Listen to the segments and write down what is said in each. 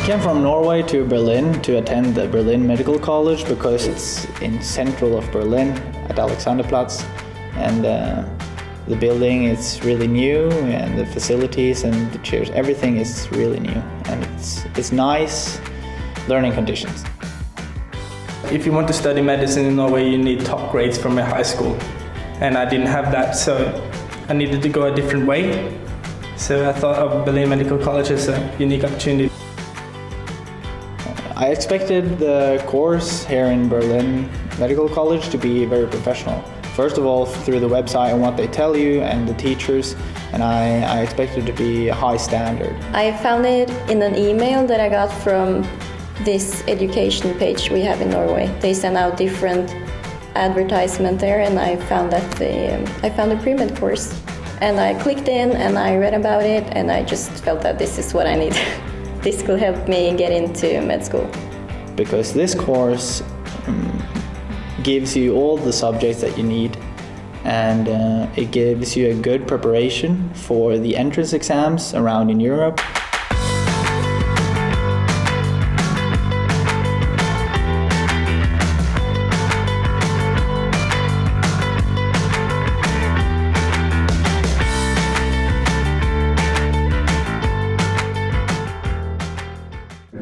came from Norway to Berlin to attend the Berlin Medical College because it's in central of Berlin at Alexanderplatz, and the building is really new, and the facilities and the chairs, everything is really new, and it's nice learning conditions. If you want to study medicine in Norway, you need top grades from a high school, and I didn't have that, so I needed to go a different way. So I thought of Berlin Medical College as a unique opportunity. I expected the course here in Berlin Medical College to be very professional. First of all, through the website and what they tell you and the teachers, and I expected it to be a high standard. I found it in an email that I got from this education page we have in Norway. They send out different advertisement there, and I found that I found a pre-med course. And I clicked in and I read about it, and I just felt that this is what I need. This could help me get into med school. Because this course gives you all the subjects that you need, and it gives you a good preparation for the entrance exams around in Europe.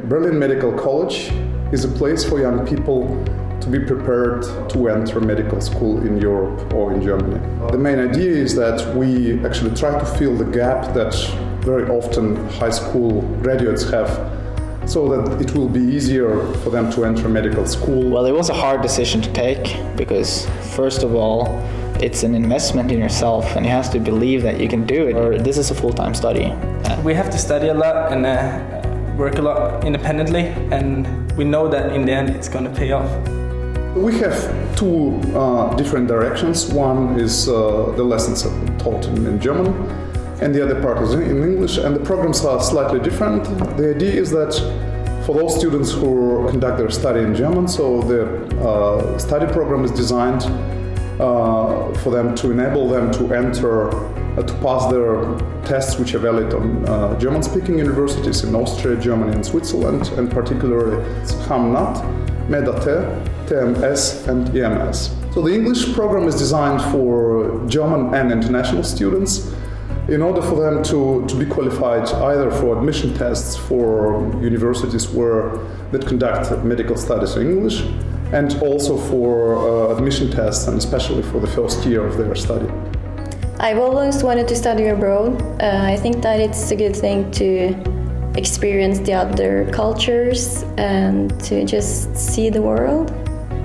Berlin Medical College is a place for young people to be prepared to enter medical school in Europe or in Germany. The main idea is that we actually try to fill the gap that very often high school graduates have, so that it will be easier for them to enter medical school. Well, it was a hard decision to take because, first of all, it's an investment in yourself, and you have to believe that you can do it, or this is a full-time study. We have to study a lot and work a lot independently, and we know that in the end it's going to pay off. We have two different directions. One is the lessons taught in German, and the other part is in English, and the programs are slightly different. The idea is that for those students who conduct their study in German, so the study program is designed for them to enable them to enter, to pass their tests which are valid on German-speaking universities in Austria, Germany and Switzerland, and particularly HAMNAT, MEDATE, TMS and EMS. So the English program is designed for German and international students in order for them to be qualified either for admission tests for universities that conduct medical studies in English, and also for admission tests, and especially for the first year of their study. I've always wanted to study abroad. I think that it's a good thing to experience the other cultures and to just see the world.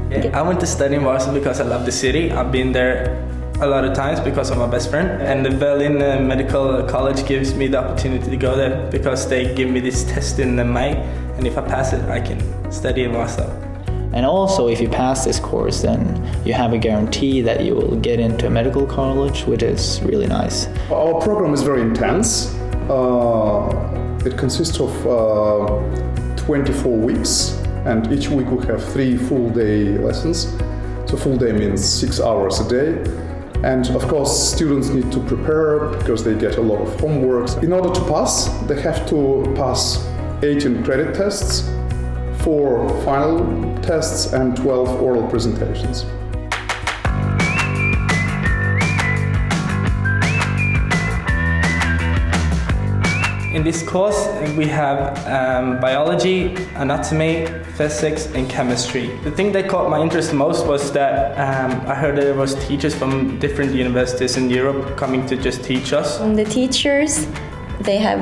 Yeah, I went to study in Warsaw because I love the city. I've been there a lot of times because of my best friend, and the Berlin Medical College gives me the opportunity to go there because they give me this test in May, and if I pass it, I can study in Warsaw. And also, if you pass this course, then you have a guarantee that you will get into a medical college, which is really nice. Our program is very intense. It consists of 24 weeks, and each week we have 3 full-day lessons. So full day means 6 hours a day. And of course, students need to prepare because they get a lot of homework. In order to pass, they have to pass 18 credit tests, 4 final tests and 12 oral presentations. In this course, we have biology, anatomy, physics, and chemistry. The thing that caught my interest most was that I heard that there was teachers from different universities in Europe coming to just teach us. The teachers, they have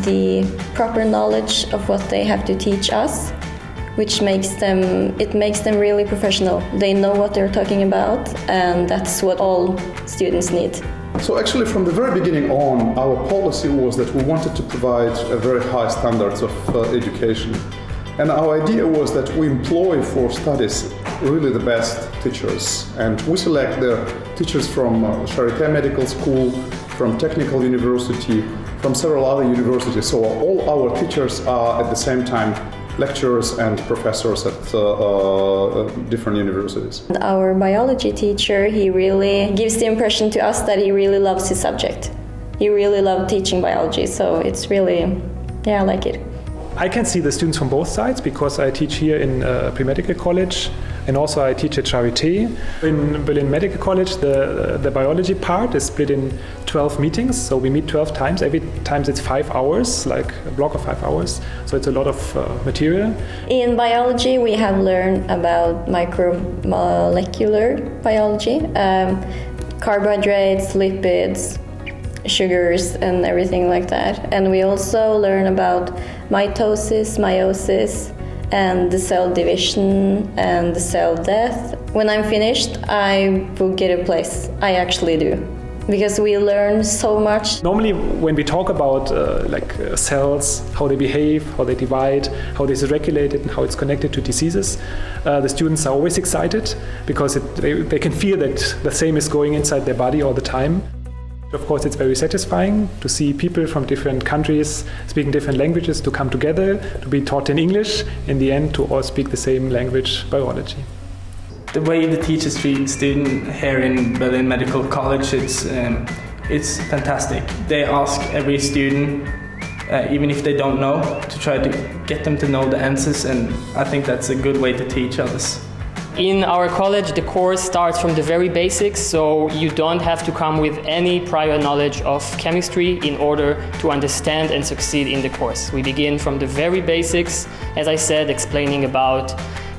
the proper knowledge of what they have to teach us, which makes them really professional. They know what they're talking about, and that's what all students need. So actually from the very beginning on, our policy was that we wanted to provide a very high standards of education. And our idea was that we employ for studies really the best teachers. And we select the teachers from Charité Medical School, from Technical University, from several other universities. So all our teachers are at the same time lecturers and professors at different universities. Our biology teacher, he really gives the impression to us that he really loves his subject. He really loved teaching biology, so it's really, I like it. I can see the students from both sides because I teach here in pre-medical college and also I teach at Charité. In Berlin Medical College, the biology part is split in 12 meetings, so we meet 12 times. Every time it's 5 hours, like a block of 5 hours, so it's a lot of material. In biology, we have learned about micromolecular biology, carbohydrates, lipids, sugars and everything like that. And we also learn about mitosis, meiosis, and the cell division and the cell death. When I'm finished, I will get a place. I actually do. Because we learn so much. Normally when we talk about cells, how they behave, how they divide, how this is regulated and how it's connected to diseases, the students are always excited because they can feel that the same is going inside their body all the time. Of course, it's very satisfying to see people from different countries speaking different languages to come together, to be taught in English, in the end to all speak the same language, biology. The way the teachers treat students here in Berlin Medical College, it's fantastic. They ask every student, even if they don't know, to try to get them to know the answers, and I think that's a good way to teach others. In our college, the course starts from the very basics, so you don't have to come with any prior knowledge of chemistry in order to understand and succeed in the course. We begin from the very basics, as I said, explaining about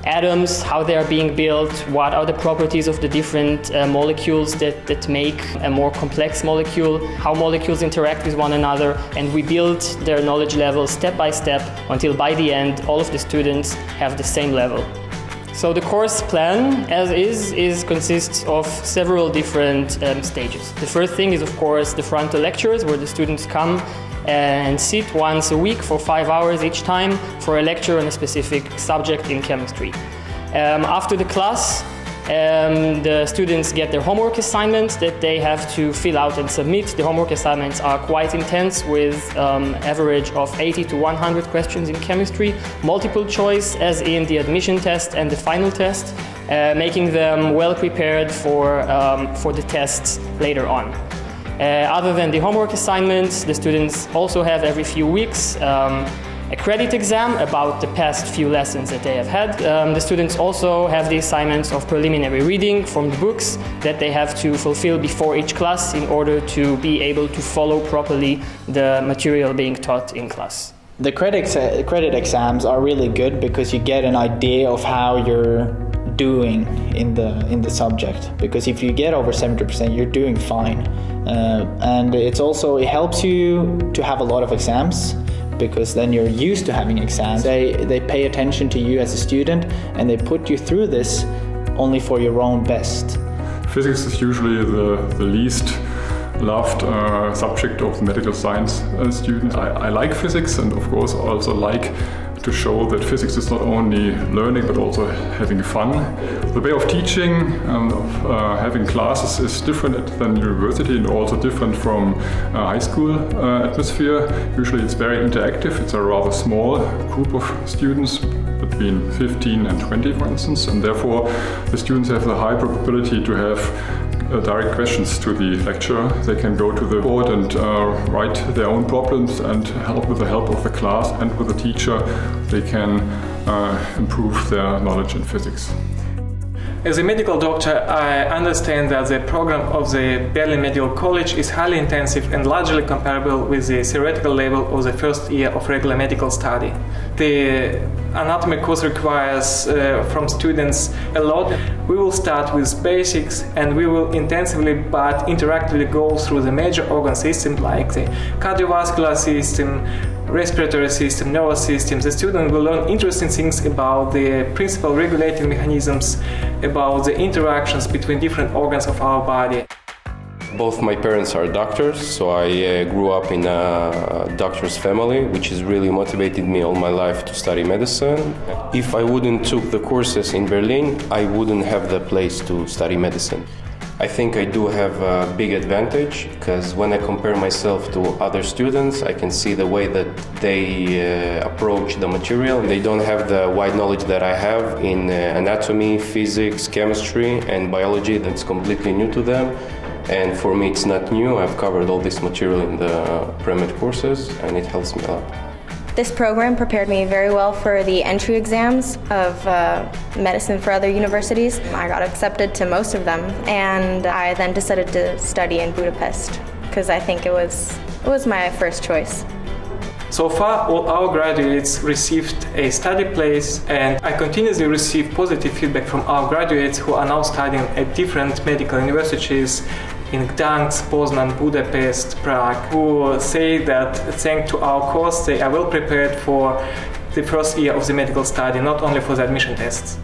atoms, how they are being built, what are the properties of the different molecules that make a more complex molecule, how molecules interact with one another, and we build their knowledge level step by step until by the end all of the students have the same level. So the course plan, as is consists of several different stages. The first thing is, of course, the frontal lectures, where the students come and sit once a week for 5 hours each time for a lecture on a specific subject in chemistry. After the class, the students get their homework assignments that they have to fill out and submit. The homework assignments are quite intense, with average of 80 to 100 questions in chemistry, multiple choice as in the admission test and the final test, making them well prepared for the tests later on. Other than the homework assignments, the students also have every few weeks a credit exam about the past few lessons that they have had. The students also have the assignments of preliminary reading from the books that they have to fulfill before each class in order to be able to follow properly the material being taught in class. The credit exams are really good because you get an idea of how you're doing in the subject, because if you get over 70%, you're doing fine. And it helps you to have a lot of exams, because then you're used to having exams. They pay attention to you as a student, and they put you through this only for your own best. Physics is usually the least loved subject of medical science students. I like physics, and of course also like to show that physics is not only learning but also having fun. The way of teaching and of having classes is different than university, and also different from high school atmosphere. Usually it's very interactive. It's a rather small group of students, between 15 and 20 for instance, and therefore the students have the high probability to have direct questions to the lecturer. They can go to the board and write their own problems, and with the help of the class and with the teacher they can improve their knowledge in physics. As a medical doctor, I understand that the program of the Berlin Medical College is highly intensive and largely comparable with the theoretical level of the first year of regular medical study. The anatomy course requires from students a lot. We will start with basics, and we will intensively but interactively go through the major organ systems like the cardiovascular system, respiratory system, nervous system. The student will learn interesting things about the principal regulating mechanisms, about the interactions between different organs of our body. Both my parents are doctors, so I grew up in a doctor's family, which has really motivated me all my life to study medicine. If I wouldn't took the courses in Berlin, I wouldn't have the place to study medicine. I think I do have a big advantage, because when I compare myself to other students, I can see the way that they approach the material. They don't have the wide knowledge that I have in anatomy, physics, chemistry, and biology. That's completely new to them. And for me, it's not new. I've covered all this material in the pre-med courses, and it helps me a lot. This program prepared me very well for the entry exams of medicine for other universities. I got accepted to most of them, and I then decided to study in Budapest because I think it was my first choice. So far, all our graduates received a study place, and I continuously receive positive feedback from our graduates who are now studying at different medical universities in Gdańsk, Poznan, Budapest, Prague, who say that thanks to our course they are well prepared for the first year of the medical study, not only for the admission tests.